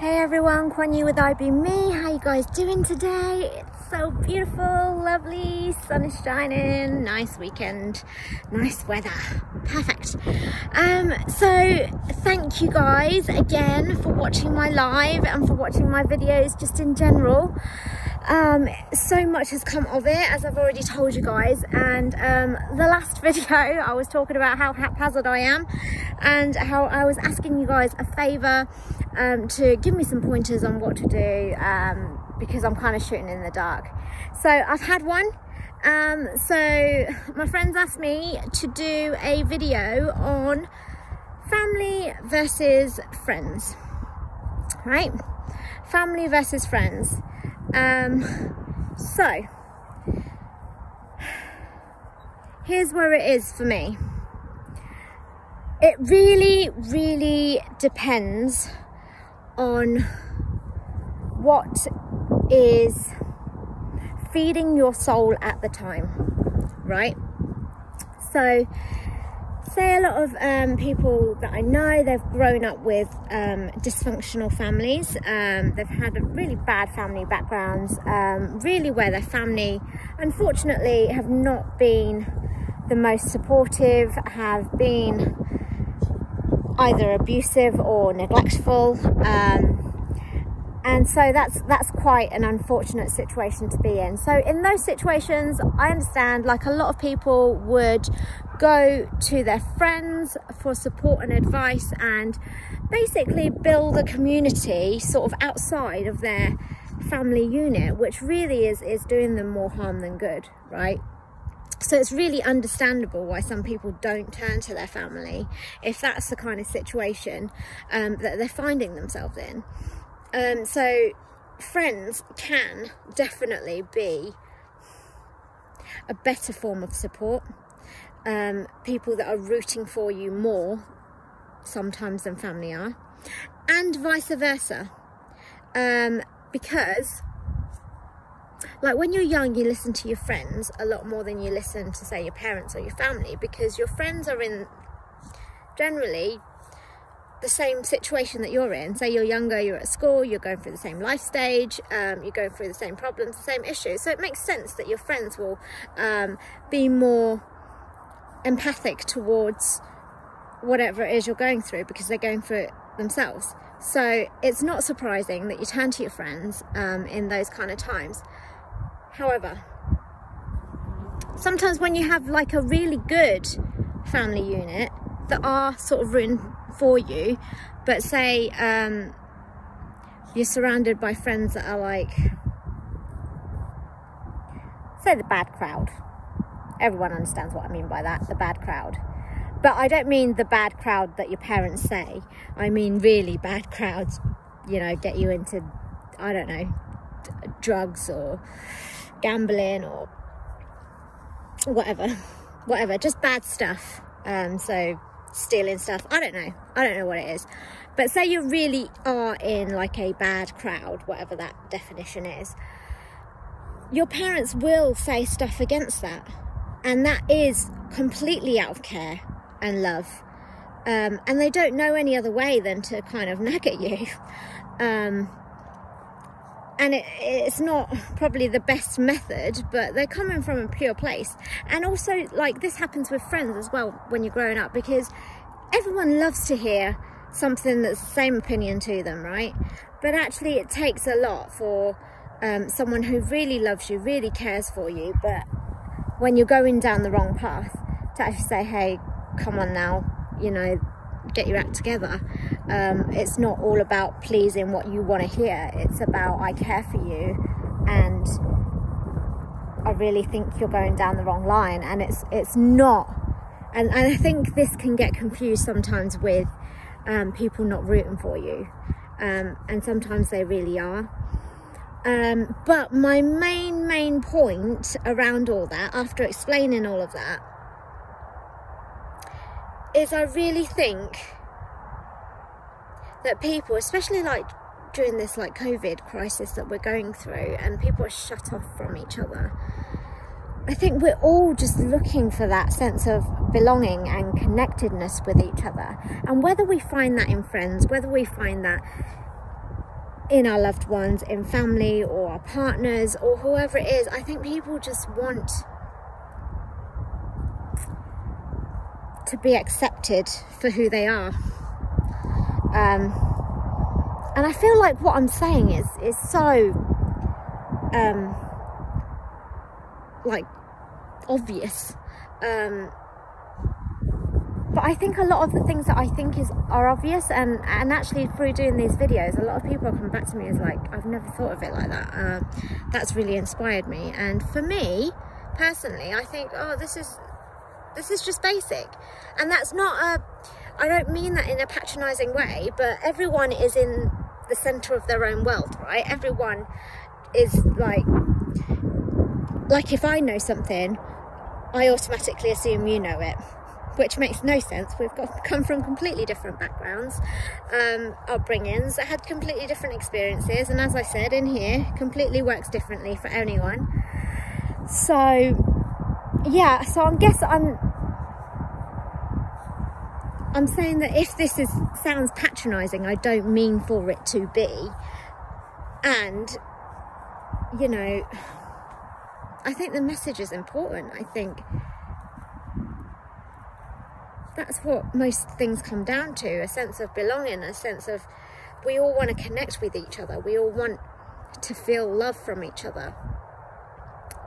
Hey everyone, Kwan-yee with Me. How you guys doing today? It's so beautiful, lovely, sun is shining, nice weekend, nice weather, perfect. So thank you guys again for watching my live and for watching my videos just in general. So much has come of it, as I've already told you guys, and the last video I was talking about how haphazard I am and how I was asking you guys a favour to give me some pointers on what to do, because I'm kind of shooting in the dark. So I've had one. So my friends asked me to do a video on family versus friends, right? Family versus friends. So here's where it is for me. It really depends on what is feeding your soul at the time, right? So say a lot of people that I know, they've grown up with dysfunctional families. They've had really bad family backgrounds, really where their family unfortunately have not been the most supportive, have been either abusive or neglectful, and so that's quite an unfortunate situation to be in. So in those situations, I understand, like, a lot of people would go to their friends for support and advice and basically build a community sort of outside of their family unit, which really is doing them more harm than good, right? So it's really understandable why some people don't turn to their family if that's the kind of situation that they're finding themselves in. So friends can definitely be a better form of support. People that are rooting for you more sometimes than family are, and vice versa. Because like when you're young, you listen to your friends a lot more than you listen to, say, your parents or your family, because your friends are in generally the same situation that you're in. Say you're younger, you're at school, you're going through the same life stage, you're going through the same problems, the same issues. So it makes sense that your friends will be more empathic towards whatever it is you're going through, because they're going through it themselves. So it's not surprising that you turn to your friends in those kind of times. However, sometimes when you have like a really good family unit that are sort of rooting for you, but say you're surrounded by friends that are like, say, the bad crowd. Everyone understands what I mean by that, the bad crowd. But I don't mean the bad crowd that your parents say. I mean really bad crowds, you know, get you into, I don't know, drugs or gambling or whatever, just bad stuff. So stealing stuff, I don't know what it is. But say you really are in like a bad crowd, whatever that definition is, your parents will say stuff against that, and that is completely out of care and love, and they don't know any other way than to kind of nag at you, and it's not probably the best method, but they're coming from a pure place. And also, like, this happens with friends as well when you're growing up, because everyone loves to hear something that's the same opinion to them, right? But actually it takes a lot for someone who really loves you, really cares for you, but when you're going down the wrong path, to actually say, hey, come on now, you know, get your act together. It's not all about pleasing what you want to hear. It's about, I care for you and I really think you're going down the wrong line. And it's not, and I think this can get confused sometimes with people not rooting for you, and sometimes they really are. But my main point around all that, after explaining all of that, is I really think that people, especially like during this like COVID crisis that we're going through and people are shut off from each other, I think we're all just looking for that sense of belonging and connectedness with each other. And whether we find that in friends, whether we find that in our loved ones, in family, or our partners, or whoever it is. I think people just want to be accepted for who they are. And I feel like what I'm saying is so like obvious, but I think a lot of the things that I think are obvious, and actually through doing these videos, a lot of people come back to me as like, I've never thought of it like that. That's really inspired me. And for me personally, I think, oh, this is just basic. And that's not I don't mean that in a patronizing way, but everyone is in the center of their own world, right? Everyone is like if I know something, I automatically assume you know it, which makes no sense. We've come from completely different backgrounds, upbringings, that had completely different experiences, and as I said, in here, completely works differently for anyone. So yeah, so I'm saying that if this sounds patronizing, I don't mean for it to be. And, you know, I think the message is important. I think that's what most things come down to, a sense of belonging, a sense of, we all want to connect with each other. We all want to feel love from each other.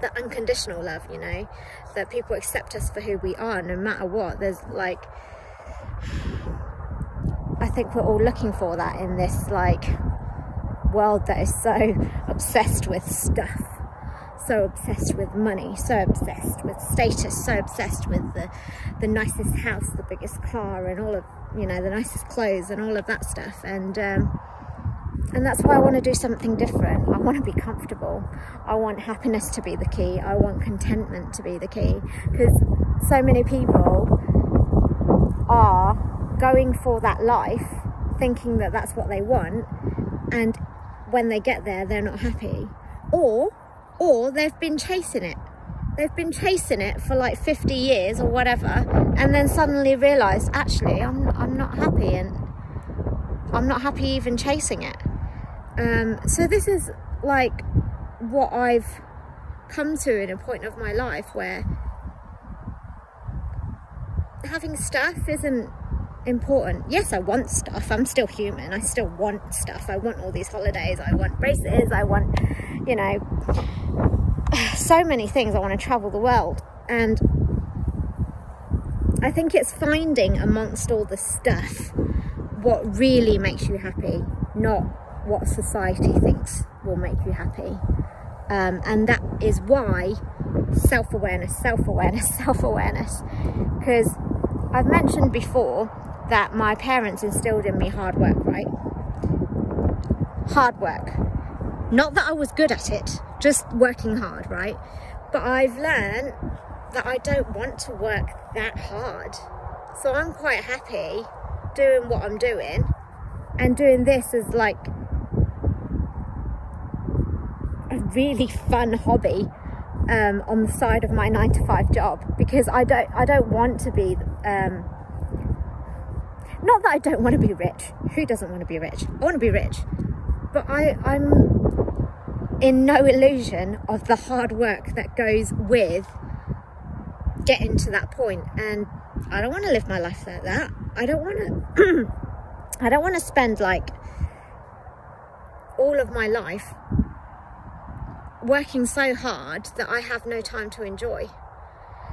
That unconditional love, you know, that people accept us for who we are, no matter what. There's like, I think we're all looking for that in this like world that is so obsessed with stuff, so obsessed with money, so obsessed with status, so obsessed with the nicest house, the biggest car, and all of, you know, the nicest clothes and all of that stuff. And that's why I want to do something different. I want to be comfortable. I want happiness to be the key. I want contentment to be the key, because so many people are going for that life thinking that that's what they want, and when they get there, they're not happy, or they've been chasing it. They've been chasing it for like 50 years or whatever, and then suddenly realized, actually, I'm not happy, and I'm not happy even chasing it. So this is like what I've come to in a point of my life where having stuff isn't important. Yes, I want stuff. I'm still human. I still want stuff. I want all these holidays. I want races. I want, you know, so many things. I want to travel the world. And I think it's finding amongst all the stuff what really makes you happy, not what society thinks will make you happy. And that is why self-awareness, self-awareness, self-awareness. Because I've mentioned before that my parents instilled in me hard work, right? Hard work. Not that I was good at it, just working hard, right? But I've learned that I don't want to work that hard. So I'm quite happy doing what I'm doing, and doing this as like a really fun hobby on the side of my 9-to-5 job, because I don't want to be not that I don't want to be rich. Who doesn't want to be rich? I want to be rich, but I'm in no illusion of the hard work that goes with getting to that point. And I don't want to live my life like that. I don't want to I don't want to spend like all of my life working so hard that I have no time to enjoy.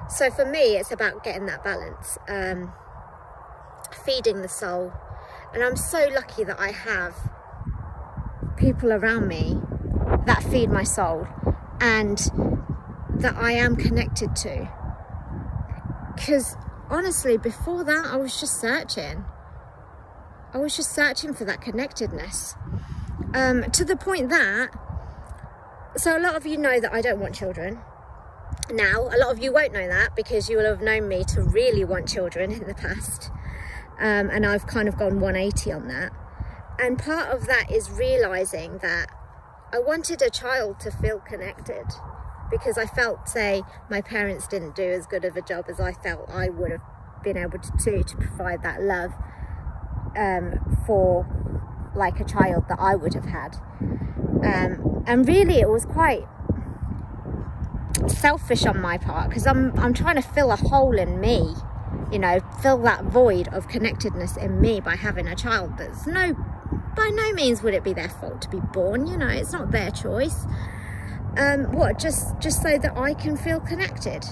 So for me, it's about getting that balance, feeding the soul. And I'm so lucky that I have people around me that feed my soul and that I am connected to. Because honestly, before that, I was just searching. I was just searching for that connectedness, to the point that, so a lot of you know that I don't want children. Now, a lot of you won't know that because you will have known me to really want children in the past. And I've kind of gone 180 on that. And part of that is realizing that I wanted a child to feel connected, because I felt, say, my parents didn't do as good of a job as I felt I would have been able to do to provide that love for like a child that I would have had. And really it was quite selfish on my part, because I'm trying to fill a hole in me, you know, fill that void of connectedness in me by having a child that's by no means would it be their fault to be born, you know, it's not their choice. Just so that I can feel connected.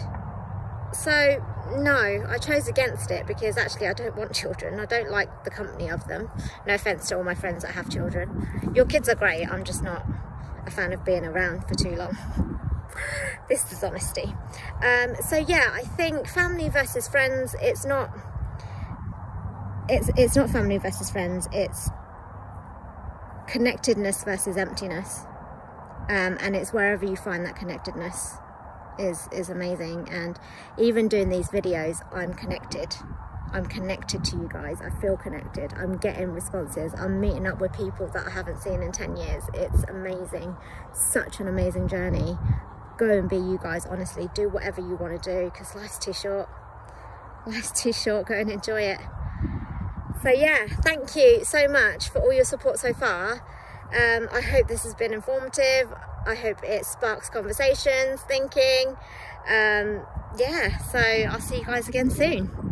So no, I chose against it because actually I don't want children. I don't like the company of them. No offense to all my friends that have children. Your kids are great, I'm just not a fan of being around for too long. This is honesty. So yeah, I think family versus friends, it's not family versus friends, it's connectedness versus emptiness. And it's wherever you find that connectedness is amazing. And even doing these videos, I'm connected to you guys. I feel connected. I'm getting responses. I'm meeting up with people that I haven't seen in 10 years. It's amazing. Such an amazing journey. Go and be you guys, honestly. Do whatever you want to do, because life's too short. Life's too short. Go and enjoy it. So yeah, thank you so much for all your support so far. I hope this has been informative. I hope it sparks conversations, thinking. Yeah, so I'll see you guys again soon.